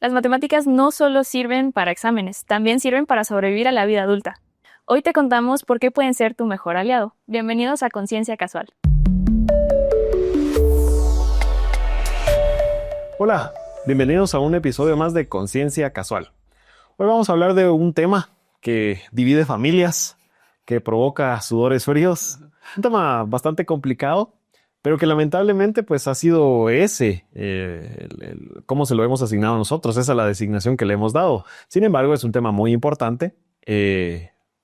Las matemáticas no solo sirven para exámenes, también sirven para sobrevivir a la vida adulta. Hoy te contamos por qué pueden ser tu mejor aliado. Bienvenidos a Conciencia Casual. Hola, bienvenidos a un episodio más de Conciencia Casual. Hoy vamos a hablar de un tema que divide familias, que provoca sudores fríos. Un tema bastante complicado, pero que lamentablemente pues ha sido ese, cómo se lo hemos asignado nosotros, esa es la designación que le hemos dado. Sin embargo, es un tema muy importante,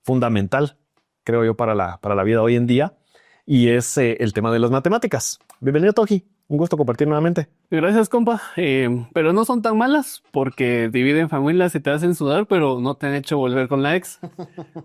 fundamental, creo yo, para la vida hoy en día, y es el tema de las matemáticas. Bienvenido, Toji. Un gusto compartir nuevamente. Gracias, compa. Pero no son tan malas porque dividen familias y te hacen sudar, pero no te han hecho volver con la ex.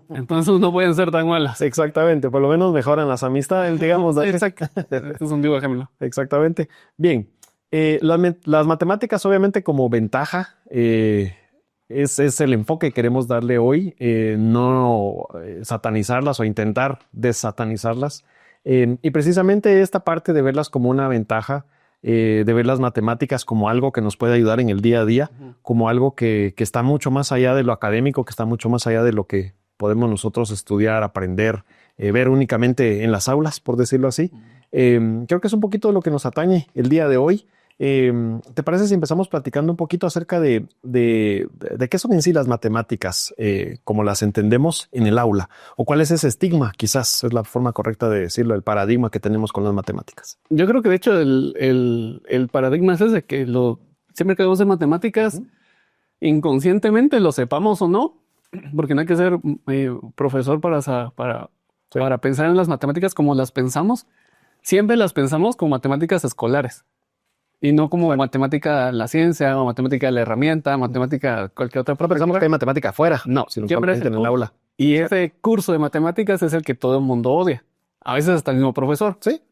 Entonces no pueden ser tan malas. Exactamente, por lo menos mejoran las amistades, digamos. Exacto. Este es un vivo ejemplo. Exactamente. Bien, las matemáticas obviamente como ventaja es el enfoque que queremos darle hoy, no satanizarlas o intentar desatanizarlas. Y precisamente esta parte de verlas como una ventaja, de ver las matemáticas como algo que nos puede ayudar en el día a día, como algo que está mucho más allá de lo académico, que está mucho más allá de lo que podemos nosotros estudiar, aprender, ver únicamente en las aulas, por decirlo así. Creo que es un poquito lo que nos atañe el día de hoy. ¿Te parece si empezamos platicando un poquito acerca de qué son en sí las matemáticas, como las entendemos en el aula? ¿O cuál es ese estigma? Quizás es la forma correcta de decirlo, el paradigma que tenemos con las matemáticas. Yo creo que de hecho el paradigma es ese, que siempre que hablamos de matemáticas, inconscientemente lo sepamos o no, porque no hay que ser profesor para pensar en las matemáticas como las pensamos. Siempre las pensamos como matemáticas escolares. Y no como matemática la ciencia o matemática la herramienta, matemática cualquier otra. No pensamos que hay matemática afuera. No, sino siempre es en el aula. Y ese curso de matemáticas es el que todo el mundo odia. A veces hasta el mismo profesor. Sí.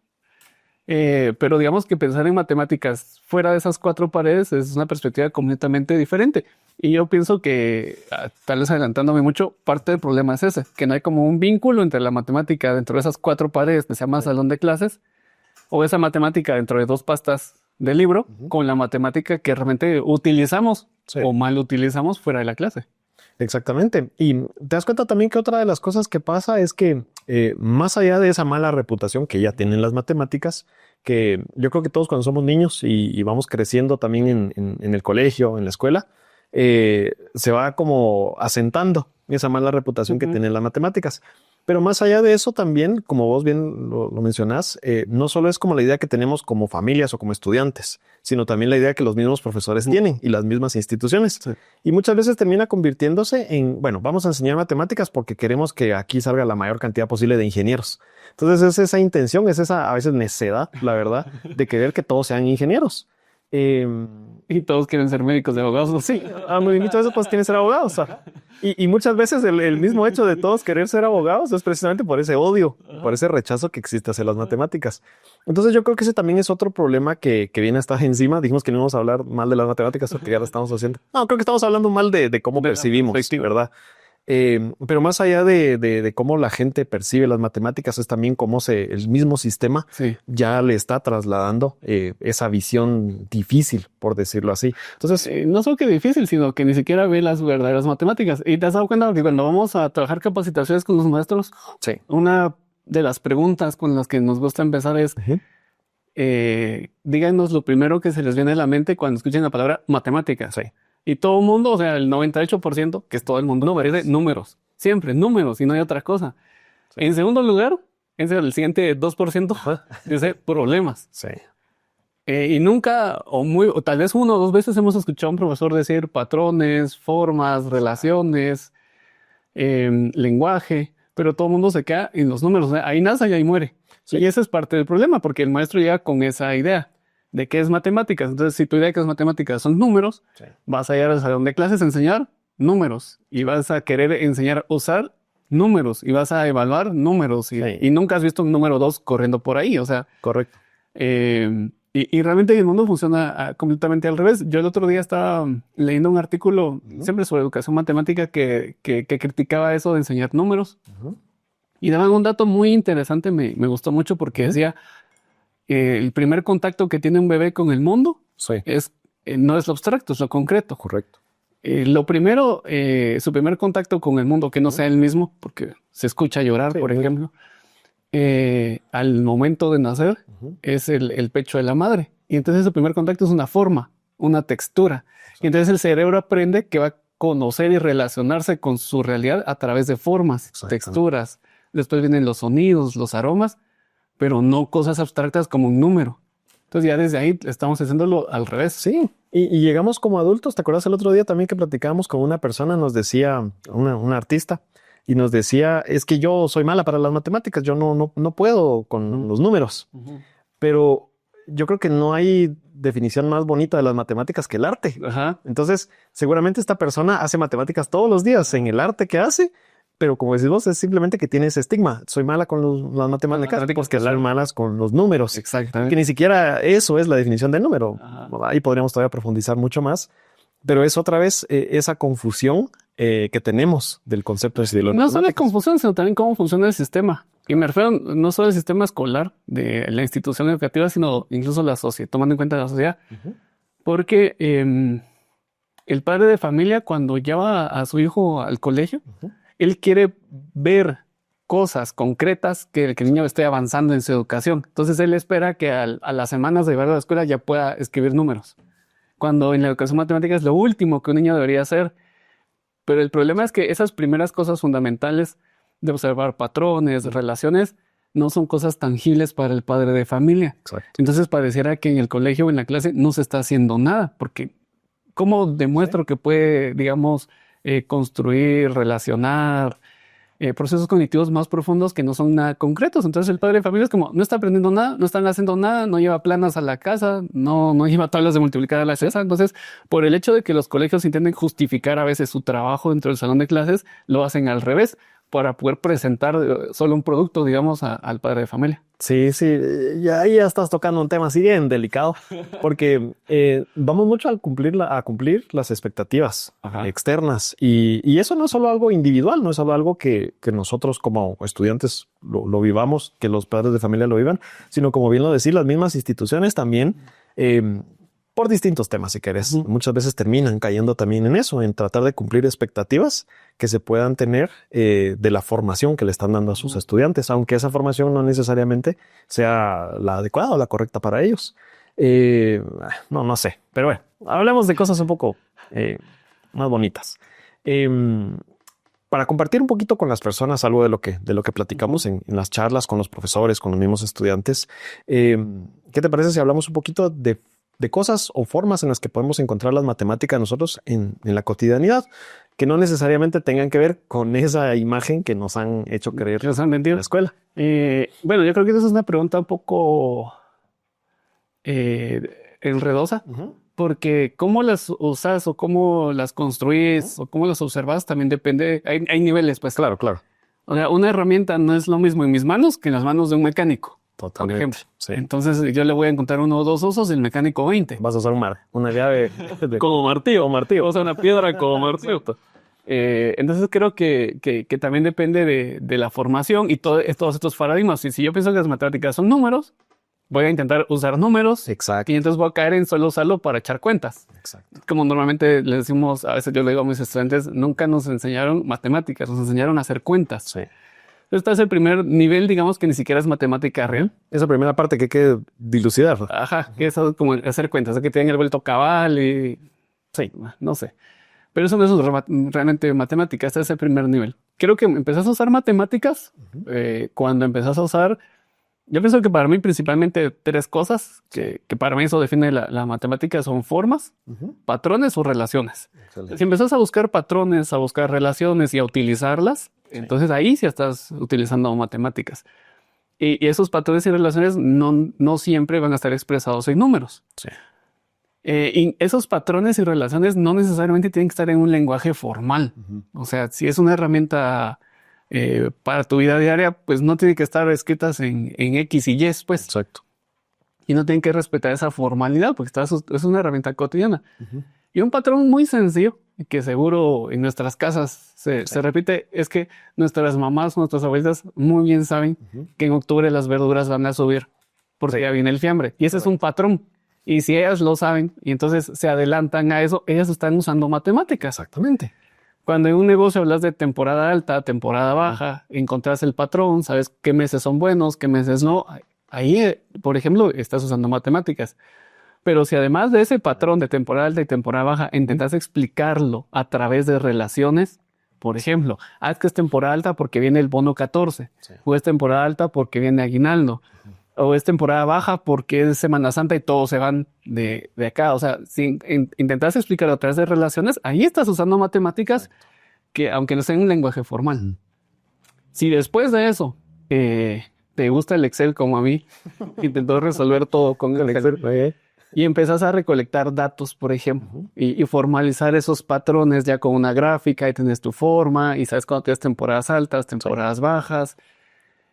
Pero digamos que pensar en matemáticas fuera de esas cuatro paredes es una perspectiva completamente diferente. Y yo pienso que, tal vez adelantándome mucho, parte del problema es ese, que no hay como un vínculo entre la matemática dentro de esas cuatro paredes que se llama salón de clases, o esa matemática dentro de dos pastas del libro, con la matemática que realmente utilizamos o mal utilizamos fuera de la clase. Exactamente. Y te das cuenta también que otra de las cosas que pasa es que más allá de esa mala reputación que ya tienen las matemáticas, que yo creo que todos cuando somos niños y vamos creciendo también en el colegio, en la escuela, se va como asentando esa mala reputación que tienen las matemáticas. Pero más allá de eso también, como vos bien lo mencionás, no solo es como la idea que tenemos como familias o como estudiantes, sino también la idea que los mismos profesores tienen y las mismas instituciones. Sí. Y muchas veces termina convirtiéndose en, bueno, vamos a enseñar matemáticas porque queremos que aquí salga la mayor cantidad posible de ingenieros. Entonces es esa intención, es esa a veces necedad, la verdad, de querer que todos sean ingenieros. Y todos quieren ser médicos de abogados. Sí, muchas veces pues quieren ser abogados. Y muchas veces el mismo hecho de todos querer ser abogados es precisamente por ese odio, por ese rechazo que existe hacia las matemáticas. Entonces yo creo que ese también es otro problema que viene hasta encima. Dijimos que no íbamos a hablar mal de las matemáticas porque ya lo estamos haciendo. No, creo que estamos hablando mal de cómo percibimos, ¿verdad? Pero más allá de cómo la gente percibe las matemáticas, es también cómo el mismo sistema ya le está trasladando esa visión difícil, por decirlo así. Entonces, no solo que difícil, sino que ni siquiera ve las verdaderas matemáticas. Y te has dado cuenta que cuando vamos a trabajar capacitaciones con los maestros, una de las preguntas con las que nos gusta empezar es, díganos lo primero que se les viene a la mente cuando escuchen la palabra matemáticas. Y todo el mundo, o sea, el 98%, que es todo el mundo, dice números. Siempre números y no hay otra cosa. En segundo lugar, el siguiente 2% dice problemas. Y nunca, o tal vez una o dos veces hemos escuchado a un profesor decir patrones, formas, relaciones, lenguaje, pero todo el mundo se queda en los números. Ahí nace y ahí muere. Y ese es parte del problema, porque el maestro llega con esa idea de qué es matemáticas. Entonces, si tu idea de qué es matemáticas son números, vas a ir al salón de clases a enseñar números y vas a querer enseñar a usar números y vas a evaluar números y nunca has visto un número 2 corriendo por ahí. O sea, correcto. Y realmente el mundo funciona completamente al revés. Yo el otro día estaba leyendo un artículo siempre sobre educación matemática que criticaba eso de enseñar números y daban un dato muy interesante. Me gustó mucho porque decía el primer contacto que tiene un bebé con el mundo es no es lo abstracto, es lo concreto. Correcto. Lo primero, su primer contacto con el mundo, que no sea el mismo, porque se escucha llorar, Sí, por ejemplo, al momento de nacer, Ujú. es el pecho de la madre. Y entonces su primer contacto es una forma, una textura. Y entonces el cerebro aprende que va a conocer y relacionarse con su realidad a través de formas, texturas. Después vienen los sonidos, los aromas, pero no cosas abstractas como un número. Entonces ya desde ahí estamos haciéndolo al revés. Sí, y llegamos como adultos. ¿Te acuerdas el otro día también que platicábamos con una persona? Nos decía, una artista, y nos decía, es que yo soy mala para las matemáticas, yo no puedo con los números. Pero yo creo que no hay definición más bonita de las matemáticas que el arte. Ajá. Entonces, seguramente esta persona hace matemáticas todos los días en el arte que hace, pero como decís vos, es simplemente que tiene ese estigma. Soy mala con las matemáticas porque soy malas con los números. Exactamente. Que ni siquiera eso es la definición del número. Ajá. Ahí podríamos todavía profundizar mucho más, pero es otra vez esa confusión que tenemos del concepto de lo No solo la confusión, sino también cómo funciona el sistema. Y me refiero no solo al sistema escolar de la institución educativa, sino incluso la sociedad, tomando en cuenta la sociedad. Porque el padre de familia, cuando lleva a su hijo al colegio, él quiere ver cosas concretas que el niño esté avanzando en su educación. Entonces él espera que a las semanas de llevarlo a la escuela ya pueda escribir números. Cuando en la educación matemática es lo último que un niño debería hacer. Pero el problema es que esas primeras cosas fundamentales de observar patrones, relaciones, no son cosas tangibles para el padre de familia. Exacto. Entonces pareciera que en el colegio o en la clase no se está haciendo nada, porque ¿cómo demuestro que puede, digamos, construir, relacionar procesos cognitivos más profundos que no son nada concretos? Entonces el padre de familia es como, no está aprendiendo nada, no están haciendo nada, no lleva planas a la casa, no lleva tablas de multiplicar a la casa. Entonces, por el hecho de que los colegios intenten justificar a veces su trabajo dentro del salón de clases, lo hacen al revés para poder presentar solo un producto, digamos, al padre de familia. Sí, ya ahí ya estás tocando un tema así bien delicado, porque vamos mucho a cumplir las expectativas externas, y eso no es solo algo individual, no es solo algo que nosotros como estudiantes lo vivamos, que los padres de familia lo vivan, sino como bien lo decís, las mismas instituciones también, por distintos temas, si querés, muchas veces terminan cayendo también en eso, en tratar de cumplir expectativas que se puedan tener de la formación que le están dando a sus estudiantes, aunque esa formación no necesariamente sea la adecuada o la correcta para ellos. No sé, pero bueno, hablemos de cosas un poco más bonitas. Para compartir un poquito con las personas algo de lo que platicamos en las charlas con los profesores, con los mismos estudiantes, ¿qué te parece si hablamos un poquito de cosas o formas en las que podemos encontrar las matemáticas nosotros en la cotidianidad, que no necesariamente tengan que ver con esa imagen que nos han hecho creer que nos han vendido en la escuela? Bueno, yo creo que esa es una pregunta un poco enredosa, porque cómo las usas o cómo las construís o cómo las observas también depende. Hay niveles, pues. Claro. O sea, una herramienta no es lo mismo en mis manos que en las manos de un mecánico. Totalmente. Por ejemplo. Sí. Entonces yo le voy a encontrar 1 o 2 usos y el mecánico 20. Vas a usar una llave como martillo. O sea, una piedra como martillo. Entonces creo que también depende de la formación y todos estos paradigmas. Y si yo pienso que las matemáticas son números, voy a intentar usar números. Exacto. Y entonces voy a caer en solo usarlo para echar cuentas. Exacto. Como normalmente le decimos, a veces yo le digo a mis estudiantes, nunca nos enseñaron matemáticas, nos enseñaron a hacer cuentas. Sí. Este es el primer nivel, digamos, que ni siquiera es matemática real. Esa primera parte que hay que dilucidar. Ajá, que es como hacer cuentas, que tienen el vuelto cabal y... Sí, no sé. Pero eso no es realmente matemática, este es el primer nivel. Creo que empezás a usar matemáticas cuando empezás a usar... Yo pienso que para mí principalmente 3 cosas, que para mí eso define la matemática, son formas, patrones o relaciones. Excelente. Si empezás a buscar patrones, a buscar relaciones y a utilizarlas, entonces ahí sí estás utilizando matemáticas. Y esos patrones y relaciones no siempre van a estar expresados en números. Sí. Y esos patrones y relaciones no necesariamente tienen que estar en un lenguaje formal. O sea, si es una herramienta para tu vida diaria, pues no tiene que estar escritas en X y Y, pues. Exacto. Y no tienen que respetar esa formalidad porque es una herramienta cotidiana. Y un patrón muy sencillo, que seguro en nuestras casas se repite, es que nuestras mamás, nuestras abuelitas muy bien saben que en octubre las verduras van a subir porque ya viene el fiambre. Y ese es un patrón. Y si ellas lo saben y entonces se adelantan a eso, ellas están usando matemáticas. Exactamente. Cuando en un negocio hablas de temporada alta, temporada baja, encontrás el patrón, sabes qué meses son buenos, qué meses no. Ahí, por ejemplo, estás usando matemáticas. Pero si además de ese patrón de temporada alta y temporada baja, intentas explicarlo a través de relaciones, por ejemplo, es que es temporada alta porque viene el bono 14, Sí. o es temporada alta porque viene aguinaldo, o es temporada baja porque es Semana Santa y todos se van de acá. O sea, si intentas explicarlo a través de relaciones, ahí estás usando matemáticas que, aunque no sea en un lenguaje formal. Si después de eso te gusta el Excel como a mí, intentó resolver todo con el Excel y empezás a recolectar datos, por ejemplo, y formalizar esos patrones ya con una gráfica y tienes tu forma y sabes cuándo tienes temporadas altas, temporadas bajas.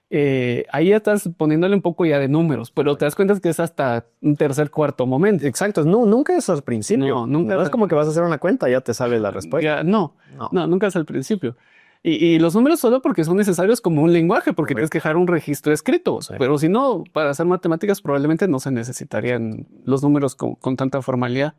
Ahí ya estás poniéndole un poco ya de números, pero te das cuenta que es hasta un tercer, cuarto momento. Exacto. No, nunca es al principio. No, nunca. No es como que vas a hacer una cuenta y ya te sale la respuesta. Ya, no, nunca es al principio. Y los números solo porque son necesarios como un lenguaje, porque tienes que dejar un registro escrito. Sí. Pero si no, para hacer matemáticas probablemente no se necesitarían los números con tanta formalidad.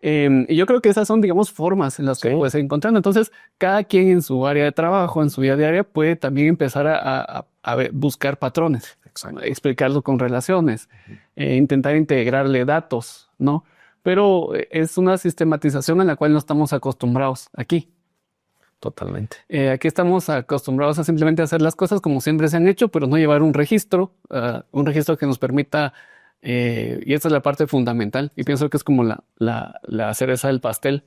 Y yo creo que esas son, digamos, formas en las que puedes encontrar. Entonces, cada quien en su área de trabajo, en su vida diaria, puede también empezar a buscar patrones, explicarlo con relaciones, intentar integrarle datos, ¿no? Pero es una sistematización a la cual no estamos acostumbrados aquí. Totalmente. Aquí estamos acostumbrados a simplemente hacer las cosas como siempre se han hecho, pero no llevar un registro que nos permita, y esta es la parte fundamental, y pienso que es como la cereza del pastel.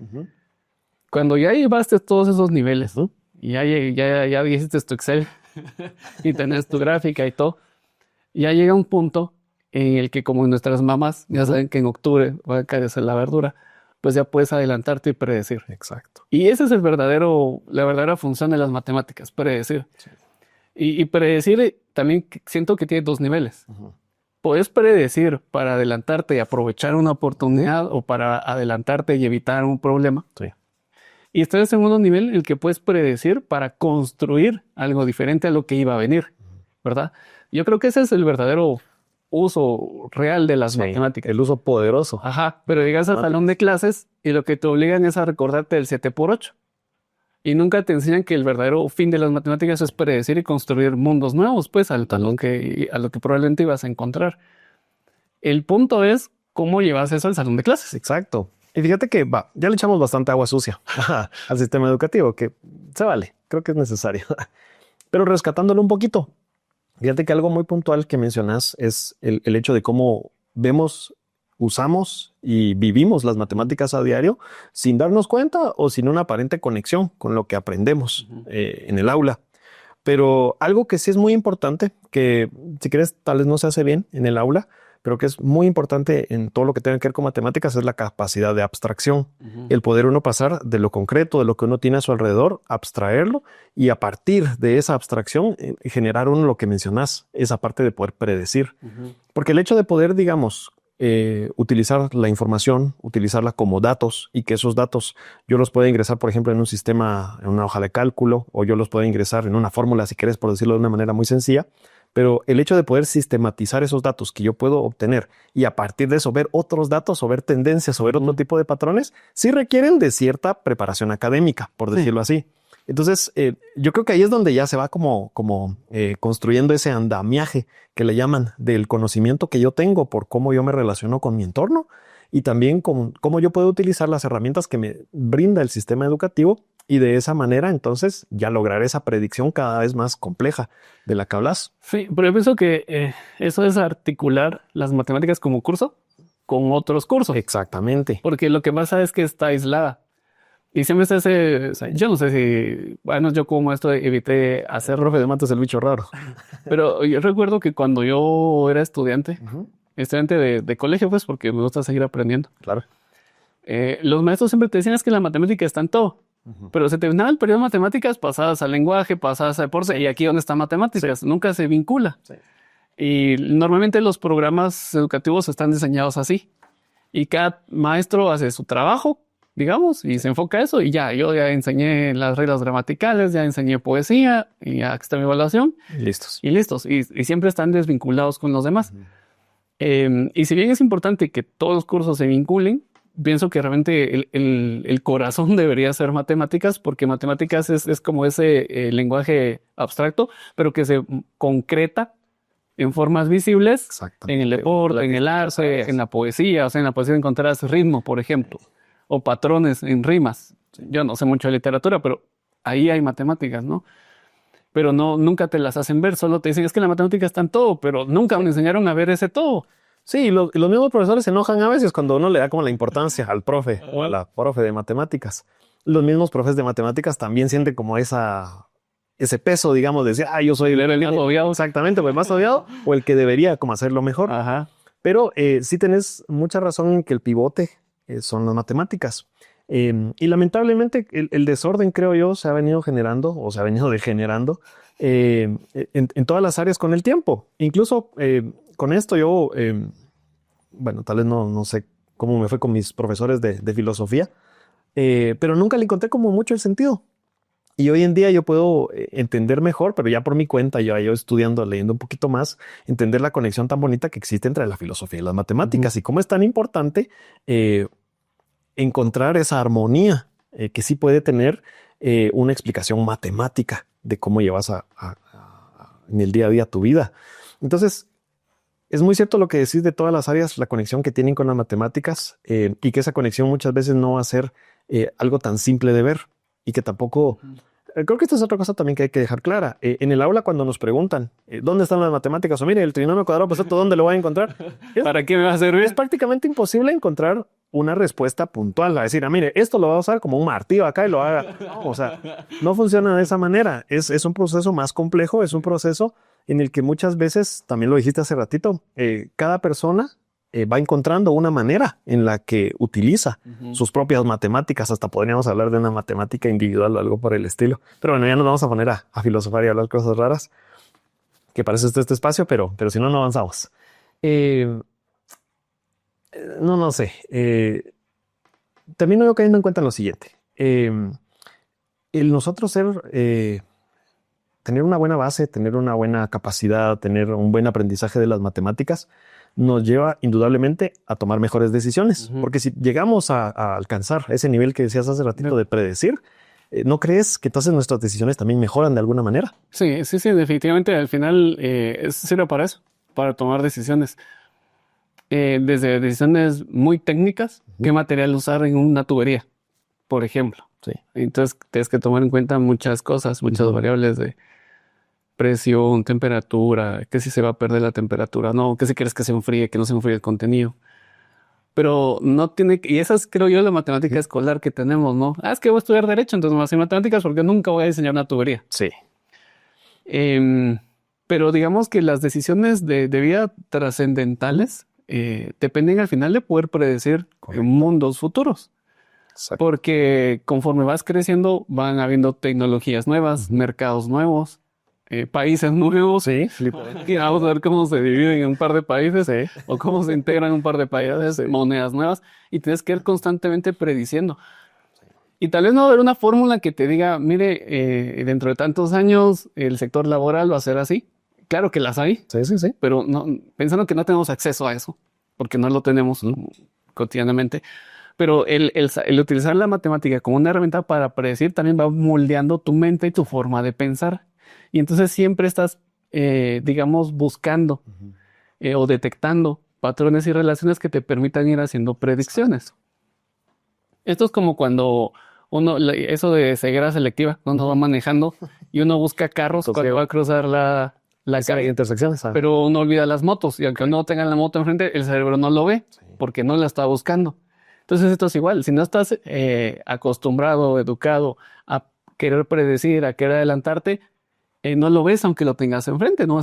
Cuando ya llevaste todos esos niveles, y ya hiciste tu Excel y tenés tu gráfica y todo, ya llega un punto en el que, como nuestras mamás ya saben que en octubre va a caerse la verdura, pues ya puedes adelantarte y predecir. Exacto. Y esa es la verdadera función de las matemáticas, predecir. Sí. Y predecir también siento que tiene dos niveles. Puedes predecir para adelantarte y aprovechar una oportunidad, o para adelantarte y evitar un problema. Sí. Y está el segundo nivel, en el que puedes predecir para construir algo diferente a lo que iba a venir, ¿verdad? Yo creo que ese es el verdadero uso real de las matemáticas. El uso poderoso. Ajá, pero llegas al salón de clases y lo que te obligan es a recordarte del 7×8. Y nunca te enseñan que el verdadero fin de las matemáticas es predecir y construir mundos nuevos, pues a lo que probablemente ibas a encontrar. El punto es cómo llevas eso al salón de clases. Exacto. Y fíjate que ya le echamos bastante agua sucia al sistema educativo, que se vale, creo que es necesario. Pero rescatándolo un poquito, fíjate que algo muy puntual que mencionas es el hecho de cómo vemos, usamos y vivimos las matemáticas a diario sin darnos cuenta o sin una aparente conexión con lo que aprendemos en el aula. Pero algo que sí es muy importante, que si quieres tal vez no se hace bien en el aula, pero que es muy importante en todo lo que tenga que ver con matemáticas, es la capacidad de abstracción. El poder uno pasar de lo concreto, de lo que uno tiene a su alrededor, abstraerlo y a partir de esa abstracción generar uno lo que mencionas, esa parte de poder predecir. Porque el hecho de poder, digamos, utilizar la información, utilizarla como datos y que esos datos yo los pueda ingresar, por ejemplo, en un sistema, en una hoja de cálculo, o yo los pueda ingresar en una fórmula, si quieres, por decirlo de una manera muy sencilla. Pero el hecho de poder sistematizar esos datos que yo puedo obtener y a partir de eso ver otros datos o ver tendencias o ver otro tipo de patrones, sí requieren de cierta preparación académica, por decirlo así. Entonces, yo creo que ahí es donde ya se va como construyendo ese andamiaje que le llaman del conocimiento que yo tengo por cómo yo me relaciono con mi entorno y también con cómo yo puedo utilizar las herramientas que me brinda el sistema educativo y de esa manera entonces ya lograr esa predicción cada vez más compleja de la que hablas. Sí, pero yo pienso que eso es articular las matemáticas como curso con otros cursos. Exactamente. Porque lo que pasa es que está aislada. Y siempre está yo no sé si, bueno, yo como maestro evité hacer Profe de mates el bicho raro. pero yo recuerdo que cuando yo era estudiante de colegio, pues porque me gusta seguir aprendiendo. Claro. Los maestros siempre te decían es que la matemática está en todo. Pero se terminaba el periodo de matemáticas, pasabas al lenguaje, pasabas a deporte, y aquí donde está matemáticas, nunca se vincula. Sí. Y normalmente los programas educativos están diseñados así. Y cada maestro hace su trabajo, digamos, y se enfoca a eso. Y yo ya enseñé las reglas gramaticales, ya enseñé poesía, y ya está mi evaluación. Listos. Y listos. Y siempre están desvinculados con los demás. Y si bien es importante que todos los cursos se vinculen, pienso que realmente el corazón debería ser matemáticas, porque matemáticas es como ese lenguaje abstracto, pero que se concreta en formas visibles en el deporte, en el arte, en la poesía. O sea, en la poesía encontrarás ritmo, por ejemplo, o patrones en rimas. Yo no sé mucho de literatura, pero ahí hay matemáticas, ¿no? Pero no, nunca te las hacen ver, solo te dicen, es que la matemática está en todo, pero nunca me enseñaron a ver ese todo. Sí, y los mismos profesores se enojan a veces cuando uno le da como la importancia al profe o a la profe de matemáticas. Los mismos profes de matemáticas también sienten como ese peso, digamos, de decir, yo soy El más odiado. exactamente, o el más odiado o el que debería como hacerlo mejor. Ajá. Pero sí tenés mucha razón en que el pivote son las matemáticas. Y lamentablemente el desorden, creo yo, se ha venido generando o se ha venido degenerando en todas las áreas con el tiempo. Incluso con esto yo, bueno, tal vez no sé cómo me fue con mis profesores de filosofía, pero nunca le encontré como mucho el sentido. Y hoy en día yo puedo entender mejor, pero ya por mi cuenta, yo estudiando, leyendo un poquito más, entender la conexión tan bonita que existe entre la filosofía y las matemáticas y cómo es tan importante encontrar esa armonía que sí puede tener una explicación matemática de cómo llevas en el día a día tu vida. Entonces, es muy cierto lo que decís de todas las áreas, la conexión que tienen con las matemáticas y que esa conexión muchas veces no va a ser algo tan simple de ver y que tampoco... Creo que esta es otra cosa también que hay que dejar clara. En el aula cuando nos preguntan ¿dónde están las matemáticas? O mire, el trinomio cuadrado perfecto, ¿dónde lo voy a encontrar? ¿Para qué me va a servir? Es prácticamente imposible encontrar una respuesta puntual. A decir, mire, esto lo va a usar como un martillo acá y lo haga. No, o sea, no funciona de esa manera. Es un proceso más complejo, es un proceso en el que muchas veces, también lo dijiste hace ratito, cada persona va encontrando una manera en la que utiliza sus propias matemáticas. Hasta podríamos hablar de una matemática individual o algo por el estilo. Pero bueno, ya nos vamos a poner a filosofar y a hablar cosas raras, que parece este espacio, pero si no, no avanzamos. No sé. Termino yo cayendo en cuenta en lo siguiente. El nosotros tener una buena base, tener una buena capacidad, tener un buen aprendizaje de las matemáticas, nos lleva indudablemente a tomar mejores decisiones. Porque si llegamos a alcanzar ese nivel que decías hace ratito de predecir, ¿no crees que entonces nuestras decisiones también mejoran de alguna manera? Sí, definitivamente al final sirve para eso, para tomar decisiones. Desde decisiones muy técnicas, qué material usar en una tubería, por ejemplo. Sí. Entonces tienes que tomar en cuenta muchas cosas, muchas variables de presión, temperatura, que si se va a perder la temperatura, no, que si quieres que se enfríe, que no se enfríe el contenido. Pero no tiene, y esa es, creo yo, la matemática escolar que tenemos, ¿no? Es que voy a estudiar Derecho, entonces no voy a hacer matemáticas porque nunca voy a diseñar una tubería. Sí. Pero digamos que las decisiones de vida trascendentales dependen al final de poder predecir mundos futuros. Exacto. Porque conforme vas creciendo van habiendo tecnologías nuevas, mercados nuevos, países nuevos. Sí. Y vamos a ver cómo se dividen en un par de países o cómo se integran un par de países, monedas nuevas, y tienes que ir constantemente prediciendo. Y tal vez no va a haber una fórmula que te diga, mire, dentro de tantos años el sector laboral va a ser así. Claro que las hay, sí. Pero no, pensando que no tenemos acceso a eso, porque no lo tenemos cotidianamente. Pero el utilizar la matemática como una herramienta para predecir también va moldeando tu mente y tu forma de pensar. Y entonces siempre estás, digamos, buscando o detectando patrones y relaciones que te permitan ir haciendo predicciones. Esto es como cuando eso de ceguera selectiva, cuando va manejando y uno busca carros cuando va a cruzar la calle, intersecciones, pero uno olvida las motos y aunque uno tenga la moto enfrente, el cerebro no lo ve porque no la está buscando. Entonces esto es igual, si no estás acostumbrado, educado a querer predecir, a querer adelantarte, no lo ves aunque lo tengas enfrente, no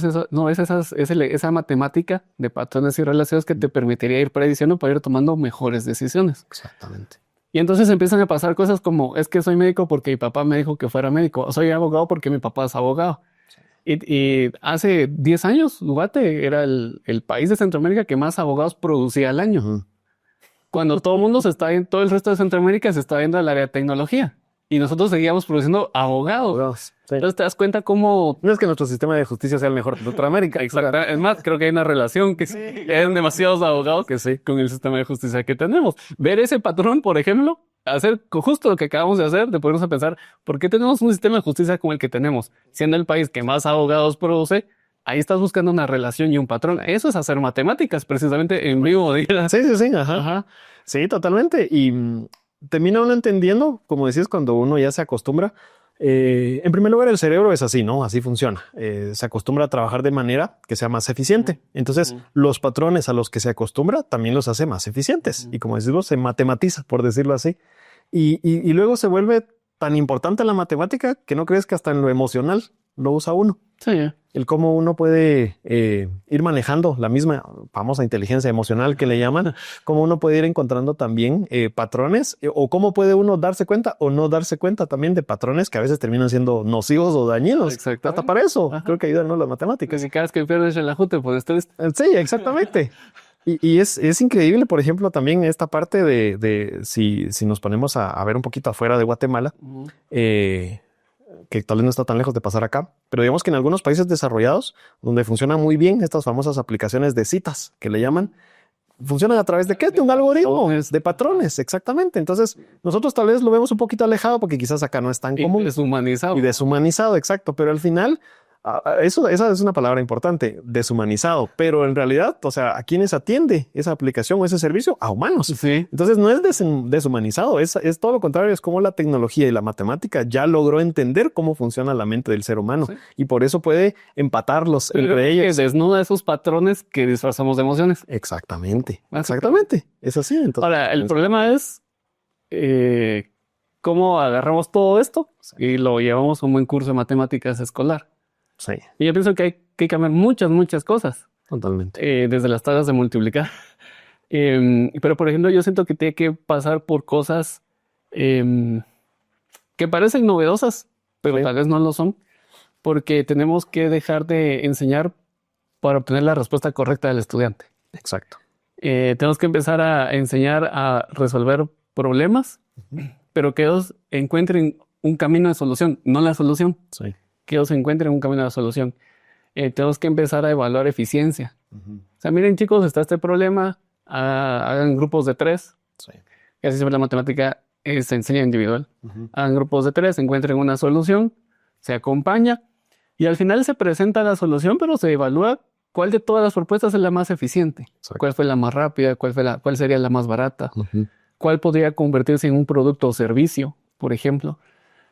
ves esa matemática de patrones y relaciones que te permitiría ir prediciendo para ir tomando mejores decisiones. Exactamente. Y entonces empiezan a pasar cosas como, es que soy médico porque mi papá me dijo que fuera médico, o soy abogado porque mi papá es abogado. Y hace 10 años, Guate era el país de Centroamérica que más abogados producía al año. Cuando todo el mundo todo el resto de Centroamérica se está viendo al área de tecnología. y nosotros seguíamos produciendo abogados. Sí. Entonces te das cuenta cómo... No es que nuestro sistema de justicia sea el mejor de Centroamérica. Exacto. Es más, creo que hay una relación que hay demasiados abogados Que sí. con el sistema de justicia que tenemos. Ver ese patrón, por ejemplo, hacer justo lo que acabamos de hacer, de ponernos a pensar, ¿por qué tenemos un sistema de justicia como el que tenemos? Siendo el país que más abogados produce, ahí estás buscando una relación y un patrón. Eso es hacer matemáticas, precisamente en vivo. Sí. Ajá. Ajá. Sí, totalmente. Y termina uno entendiendo, como decías, cuando uno ya se acostumbra. En primer lugar, el cerebro es así, ¿no? Así funciona. Se acostumbra a trabajar de manera que sea más eficiente. Entonces, los patrones a los que se acostumbra también los hace más eficientes. Y como decimos, se matematiza, por decirlo así. Y luego se vuelve tan importante la matemática que no crees que hasta en lo emocional lo usa uno. Sí. El cómo uno puede ir manejando la misma famosa inteligencia emocional que le llaman, cómo uno puede ir encontrando también patrones o cómo puede uno darse cuenta o no darse cuenta también de patrones que a veces terminan siendo nocivos o dañinos. Exacto. Hasta para eso Ajá. creo que ayudan, ¿no?, las matemáticas. Que si cada vez que pierdes el ajute, pues estés... Sí, exactamente. Y es increíble, por ejemplo, también esta parte de si nos ponemos a ver un poquito afuera de Guatemala, que tal vez no está tan lejos de pasar acá, pero digamos que en algunos países desarrollados, donde funcionan muy bien estas famosas aplicaciones de citas que le llaman, funcionan a través de ¿qué? De un algoritmo, de patrones, exactamente. Entonces, nosotros tal vez lo vemos un poquito alejado porque quizás acá no es tan común. Deshumanizado. Y deshumanizado, exacto. Pero al final, esa es una palabra importante, deshumanizado. Pero en realidad, o sea, ¿a quiénes atiende esa aplicación o ese servicio? A humanos. Sí. Entonces no es deshumanizado, es todo lo contrario, es como la tecnología y la matemática ya logró entender cómo funciona la mente del ser humano y por eso puede empatarlos entre ellos. Que desnuda esos patrones que disfrazamos de emociones. Exactamente. Es así. Entonces, Ahora, el problema es cómo agarramos todo esto y lo llevamos a un buen curso de matemáticas escolar. sí, Y yo pienso que hay que cambiar muchas cosas, totalmente. desde las tablas de multiplicar. Pero, por ejemplo, yo siento que tiene que pasar por cosas que parecen novedosas, pero tal vez no lo son, porque tenemos que dejar de enseñar para obtener la respuesta correcta del estudiante. Exacto. Tenemos que empezar a enseñar a resolver problemas, pero que ellos encuentren un camino de solución, no la solución. Sí. Que ellos encuentren un camino de solución. Tenemos que empezar a evaluar eficiencia. O sea, miren, chicos, está este problema, hagan grupos de 3. Sí. Casi siempre la matemática se enseña individual. Hagan grupos de 3, encuentren una solución, se acompaña y al final se presenta la solución, pero se evalúa cuál de todas las propuestas es la más eficiente. Exacto. Cuál fue la más rápida, cuál sería la más barata, cuál podría convertirse en un producto o servicio, por ejemplo.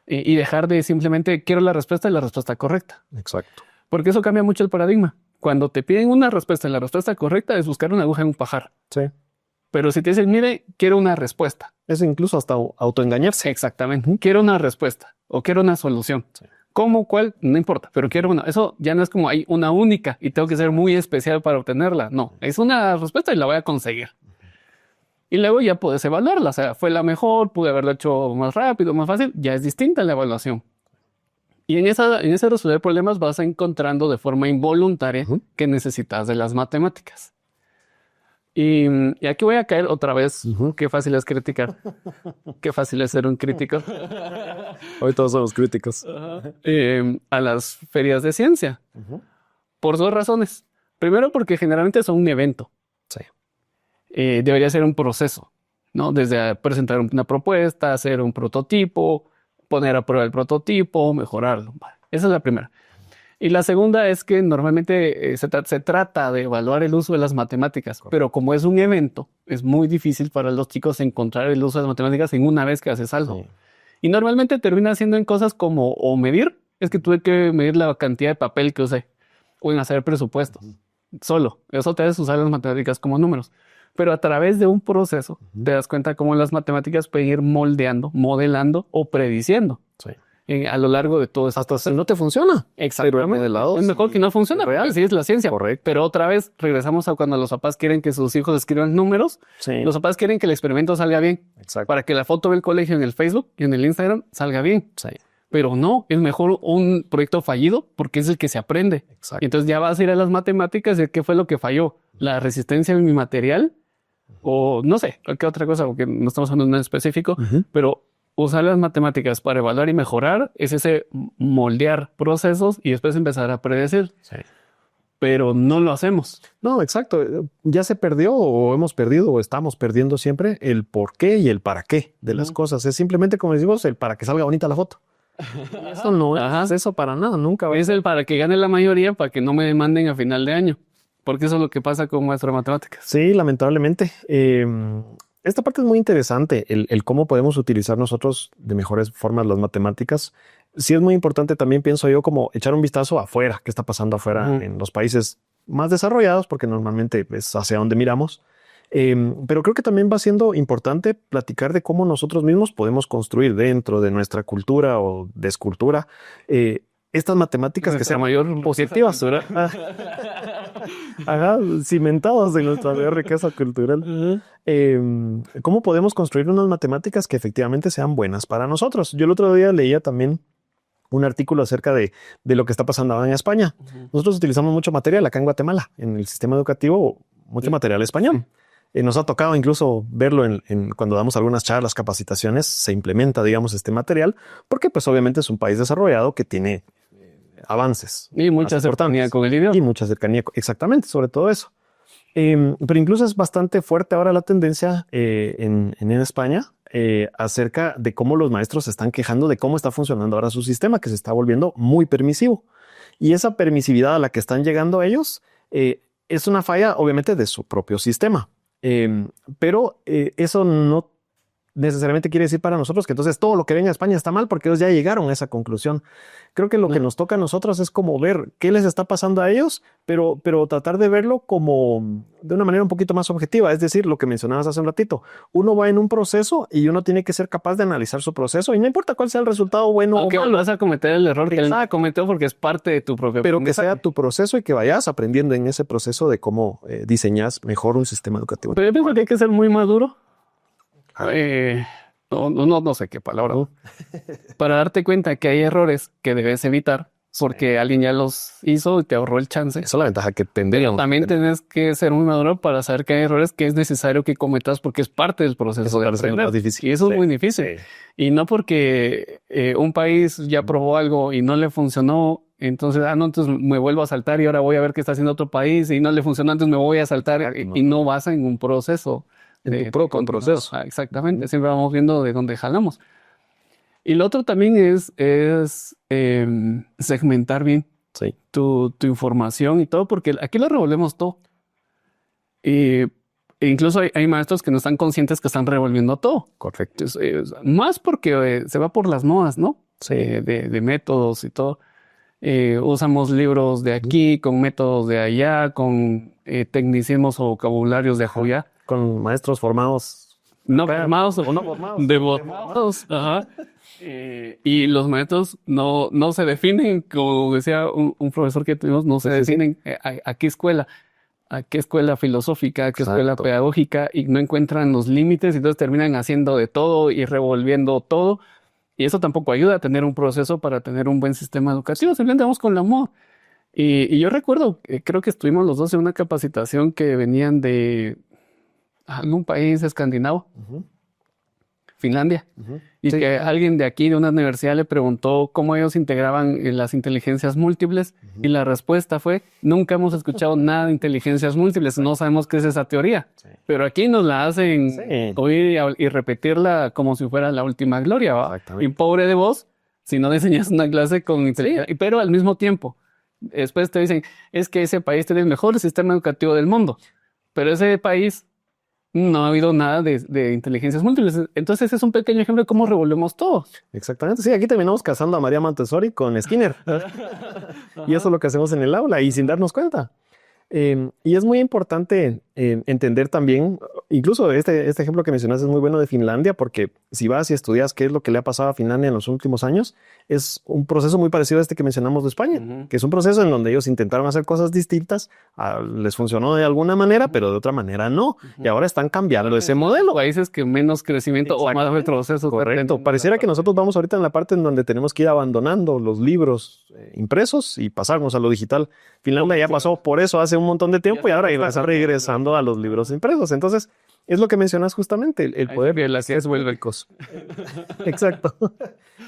Y dejar de simplemente quiero la respuesta y la respuesta correcta. Exacto. Porque eso cambia mucho el paradigma. Cuando te piden una respuesta y la respuesta correcta es buscar una aguja en un pajar. Sí. Pero si te dicen, mire, quiero una respuesta. Es incluso hasta autoengañarse. Exactamente. Quiero una respuesta o quiero una solución. Sí. ¿Cómo? ¿Cuál? No importa, pero quiero una. Eso ya no es como hay una única y tengo que ser muy especial para obtenerla. No, es una respuesta y la voy a conseguir. Y luego ya puedes evaluarla. O sea, fue la mejor, pude haberlo hecho más rápido, más fácil. Ya es distinta la evaluación. Y en ese resolver problemas vas encontrando de forma involuntaria que necesitas de las matemáticas. Y aquí voy a caer otra vez. Qué fácil es criticar. Qué fácil es ser un crítico. Hoy todos somos críticos. A las ferias de ciencia. Por 2 razones. Primero, porque generalmente son un evento. Sí. Debería ser un proceso, ¿no? Desde presentar una propuesta, hacer un prototipo, poner a prueba el prototipo, mejorarlo. Esa es la primera. Y la segunda es que normalmente se trata de evaluar el uso de las matemáticas, pero como es un evento, es muy difícil para los chicos encontrar el uso de las matemáticas en una vez que haces algo. Sí. Y normalmente termina siendo en cosas como o medir, es que tuve que medir la cantidad de papel que usé, o en hacer presupuestos. Solo, eso te hace usar las matemáticas como números. Pero a través de un proceso te das cuenta cómo las matemáticas pueden ir moldeando, modelando o prediciendo. Sí. A lo largo de todo esto. Hasta si no te funciona. Exactamente. Es mejor que no funcione. Real. Sí, es la ciencia. Correcto. Pero otra vez regresamos a cuando los papás quieren que sus hijos escriban números. Sí. Los papás quieren que el experimento salga bien. Exacto. Para que la foto del colegio en el Facebook y en el Instagram salga bien. Sí. Pero no, es mejor un proyecto fallido porque es el que se aprende. Exacto. Y entonces ya vas a ir a las matemáticas y qué fue lo que falló. La resistencia de mi material o no sé, cualquier otra cosa, porque no estamos hablando de nada específico, pero usar las matemáticas para evaluar y mejorar es ese moldear procesos y después empezar a predecir. Sí. Pero no lo hacemos. No, exacto. Ya se perdió o hemos perdido o estamos perdiendo siempre el por qué y el para qué de las cosas. Es simplemente, como decimos, el para que salga bonita la foto. Eso no es eso para nada, nunca va a Es el para que gane la mayoría, para que no me demanden a final de año. Porque eso es lo que pasa con maestro de matemáticas. Sí, lamentablemente. Esta parte es muy interesante, el cómo podemos utilizar nosotros de mejores formas las matemáticas. Sí es muy importante también, pienso yo, como echar un vistazo afuera, qué está pasando afuera en los países más desarrollados, porque normalmente es hacia donde miramos. Pero creo que también va siendo importante platicar de cómo nosotros mismos podemos construir dentro de nuestra cultura o descultura estas matemáticas que sean mayor positivas, ¿verdad? Cimentadas en nuestra mayor riqueza cultural. ¿Cómo podemos construir unas matemáticas que efectivamente sean buenas para nosotros? Yo el otro día leía también un artículo acerca de lo que está pasando ahora en España. Nosotros utilizamos mucho material acá en Guatemala, en el sistema educativo, mucho material español. Nos ha tocado incluso verlo cuando damos algunas charlas, capacitaciones, se implementa, digamos, este material, porque pues obviamente es un país desarrollado que tiene avances. Y mucha cercanía con el idioma. Y mucha cercanía, exactamente, sobre todo eso. Pero incluso es bastante fuerte ahora la tendencia en España acerca de cómo los maestros se están quejando de cómo está funcionando ahora su sistema, que se está volviendo muy permisivo. Y esa permisividad a la que están llegando ellos es una falla, obviamente, de su propio sistema. Pero eso no necesariamente quiere decir para nosotros que entonces todo lo que venga a España está mal, porque ellos ya llegaron a esa conclusión. Creo que lo que nos toca a nosotros es como ver qué les está pasando a ellos, pero tratar de verlo como de una manera un poquito más objetiva. Es decir, lo que mencionabas hace un ratito, uno va en un proceso y uno tiene que ser capaz de analizar su proceso y no importa cuál sea el resultado bueno o malo. Vas a cometer el error que él cometió porque es parte de tu propio pero que sea tu proceso y que vayas aprendiendo en ese proceso de cómo diseñas mejor un sistema educativo. Pero yo pienso que hay que ser muy maduro. No sé qué palabra. Para darte cuenta que hay errores que debes evitar porque alguien ya los hizo y te ahorró el chance. Esa es la ventaja que tendríamos. También tienes que ser muy maduro para saber que hay errores que es necesario que cometas porque es parte del proceso de aprender. Difícil. Y eso es muy difícil. Sí. Y no porque un país ya probó algo y no le funcionó, entonces, entonces me vuelvo a saltar y ahora voy a ver qué está haciendo otro país y no le funcionó, entonces me voy a saltar y no vas en un proceso. En tu propio proceso. Exactamente, siempre vamos viendo de dónde jalamos. Y lo otro también es segmentar bien tu información y todo, porque aquí lo revolvemos todo. E incluso hay maestros que no están conscientes que están revolviendo todo. Correcto. Más porque se va por las modas, ¿no? Sí. De métodos y todo. Usamos libros de aquí con métodos de allá, con tecnicismos o vocabularios de allá. Con maestros formados. No formados o no formados. Devotados. Ajá. Y los maestros no se definen, como decía un profesor que tuvimos, no se definen a qué escuela filosófica, a qué escuela pedagógica, y no encuentran los límites, y entonces terminan haciendo de todo y revolviendo todo. Y eso tampoco ayuda a tener un proceso para tener un buen sistema educativo. Simplemente vamos con el amor. Y yo recuerdo, creo que estuvimos los dos en una capacitación que venían de algún país escandinavo, Finlandia, y que alguien de aquí, de una universidad, le preguntó cómo ellos integraban las inteligencias múltiples, y la respuesta fue: nunca hemos escuchado nada de inteligencias múltiples, no sabemos qué es esa teoría, pero aquí nos la hacen oír y repetirla como si fuera la última gloria, ¿va? Y pobre de vos si no diseñas una clase con inteligencia, pero al mismo tiempo, después te dicen, es que ese país tiene el mejor sistema educativo del mundo, pero ese país no ha habido nada de inteligencias múltiples. Entonces ese es un pequeño ejemplo de cómo revolvemos todo. Exactamente. Sí, aquí terminamos casando a María Montessori con Skinner. Y eso es lo que hacemos en el aula y sin darnos cuenta. Y es muy importante entender también, incluso este ejemplo que mencionaste es muy bueno de Finlandia, porque si vas y estudias qué es lo que le ha pasado a Finlandia en los últimos años, es un proceso muy parecido a este que mencionamos de España, que es un proceso en donde ellos intentaron hacer cosas distintas, les funcionó de alguna manera, pero de otra manera no, y ahora están cambiando ese modelo. Países que menos crecimiento o más retroceso. Correcto. Pareciera que nosotros vamos ahorita en la parte en donde tenemos que ir abandonando los libros impresos y pasarnos a lo digital. Finlandia ya pasó por eso hace un montón de tiempo y ahora está regresando a los libros impresos. Entonces, es lo que mencionas justamente, el Ahí poder que las ser es vuelve. críticos. Exacto.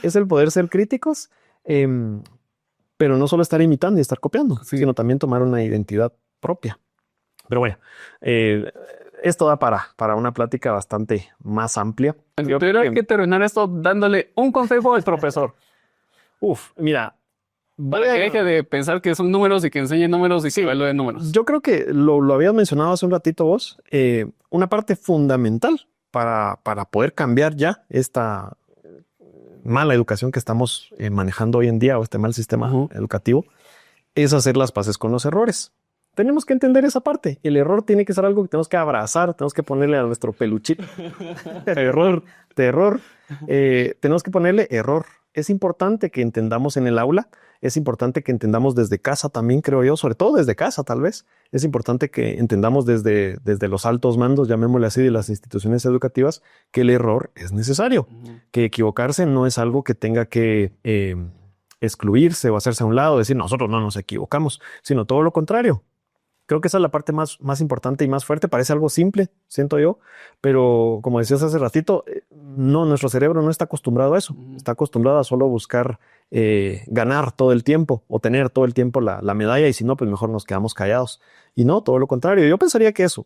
Es el poder ser críticos, pero no solo estar imitando y estar copiando, Sí. sino también tomar una identidad propia. Pero bueno, esto da para una plática bastante más amplia. Yo Pero hay creo que terminar esto dándole un consejo al profesor. mira, Para que deje de pensar que son números y que enseñe números y que evalúe números. yo creo que lo habías mencionado hace un ratito vos, una parte fundamental para poder cambiar ya esta mala educación que estamos manejando hoy en día o este mal sistema educativo es hacer las paces con los errores. Tenemos que entender esa parte. El error tiene que ser algo que tenemos que abrazar, tenemos que ponerle a nuestro peluchito. Error, terror. Tenemos que ponerle error. Es importante que entendamos en el aula, es importante que entendamos desde casa también, creo yo, sobre todo desde casa tal vez. Es importante que entendamos desde los altos mandos, llamémosle así, de las instituciones educativas, que el error es necesario, que equivocarse no es algo que tenga que excluirse o hacerse a un lado, decir nosotros no nos equivocamos, sino todo lo contrario. Creo que esa es la parte más importante y más fuerte. Parece algo simple, siento yo, pero como decías hace ratito, no, nuestro cerebro no está acostumbrado a eso. Está acostumbrado a solo buscar ganar todo el tiempo o tener todo el tiempo la medalla y si no, pues mejor nos quedamos callados. Y no, todo lo contrario. Yo pensaría que eso,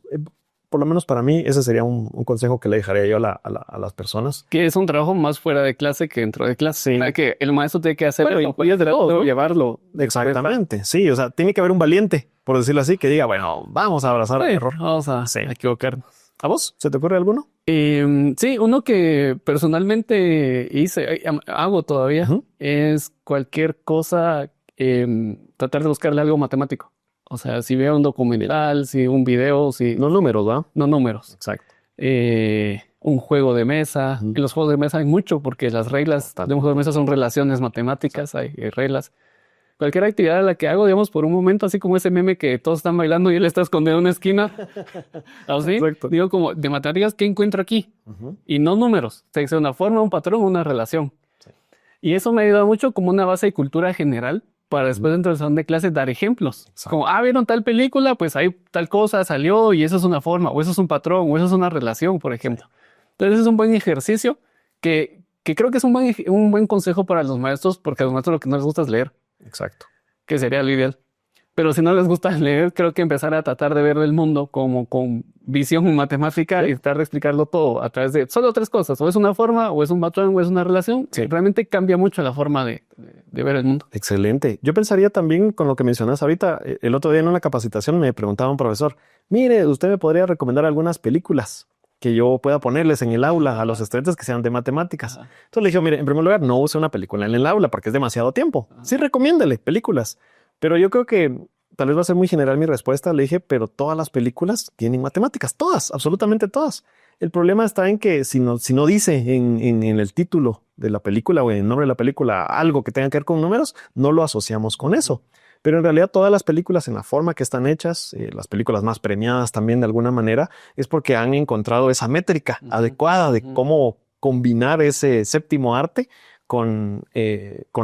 por lo menos para mí, ese sería un consejo que le dejaría yo a las personas. Que es un trabajo más fuera de clase que dentro de clase. Sí. O sea, que el maestro tiene que hacerlo. Bueno, incluyes de todo, ¿no? Llevarlo. Exactamente. Sí, o sea, tiene que haber un valiente, por decirlo así, que diga, bueno, vamos a abrazar el error. Vamos a equivocarnos. ¿A vos? ¿Se te ocurre alguno? Sí, uno que personalmente hago todavía, es cualquier cosa, tratar de buscarle algo matemático. O sea, si veo un documental, si un video, si... No números, ¿va? No números. Exacto. Un juego de mesa. En los juegos de mesa hay mucho porque las reglas de un juego de mesa son relaciones matemáticas, hay reglas. Cualquier actividad a la que hago, digamos, por un momento, así como ese meme que todos están bailando y él está escondido en una esquina. Así, Exacto. digo como de matemáticas, ¿qué encuentro aquí? Y no números. Tiene que ser una forma, un patrón, una relación. Sí. Y eso me ha ayudado mucho como una base de cultura general para después dentro del salón de clases dar ejemplos. Exacto. Como, ¿vieron tal película? Pues ahí tal cosa salió y eso es una forma, o eso es un patrón, o eso es una relación, por ejemplo. Entonces es un buen ejercicio que creo que es un buen consejo para los maestros, porque a los maestros lo que no les gusta es leer. Exacto. Que sería lo ideal. Pero si no les gusta leer, creo que empezar a tratar de ver el mundo como con visión matemática y tratar de explicarlo todo a través de solo tres cosas. O es una forma, o es un patrón, o es una relación. Sí. Realmente cambia mucho la forma de ver el mundo. Excelente. Yo pensaría también con lo que mencionas ahorita. El otro día en una capacitación me preguntaba un profesor, mire, usted me podría recomendar algunas películas que yo pueda ponerles en el aula a los estudiantes que sean de matemáticas. Entonces le dije, mire, en primer lugar, no use una película en el aula porque es demasiado tiempo. Sí, recomiéndele películas. Pero yo creo que tal vez va a ser muy general mi respuesta. Le dije, pero todas las películas tienen matemáticas. Todas, absolutamente todas. El problema está en que si no dice en el título de la película o en el nombre de la película algo que tenga que ver con números, no lo asociamos con eso. Pero en realidad todas las películas en la forma que están hechas, las películas más premiadas también de alguna manera, es porque han encontrado esa métrica adecuada de cómo combinar ese séptimo arte con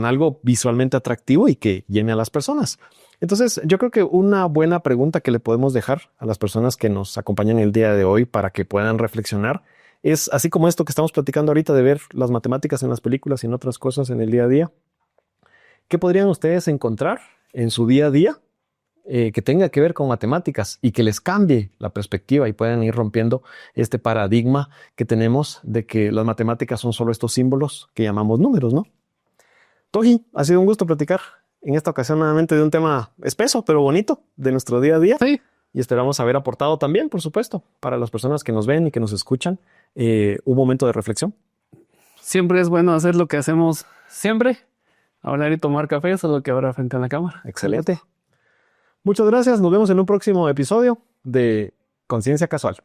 algo visualmente atractivo y que llene a las personas. Entonces, yo creo que una buena pregunta que le podemos dejar a las personas que nos acompañan el día de hoy para que puedan reflexionar es, así como esto que estamos platicando ahorita de ver las matemáticas en las películas y en otras cosas en el día a día, ¿qué podrían ustedes encontrar en su día a día que tenga que ver con matemáticas y que les cambie la perspectiva y puedan ir rompiendo este paradigma que tenemos de que las matemáticas son solo estos símbolos que llamamos números, ¿no? Toji, ha sido un gusto platicar en esta ocasión nuevamente de un tema espeso pero bonito de nuestro día a día. Sí. Y esperamos haber aportado también, por supuesto, para las personas que nos ven y que nos escuchan, un momento de reflexión. Siempre es bueno hacer lo que hacemos siempre. Hablar y tomar café, solo que ahora frente a la cámara. Excelente. Muchas gracias. Nos vemos en un próximo episodio de Conciencia Casual.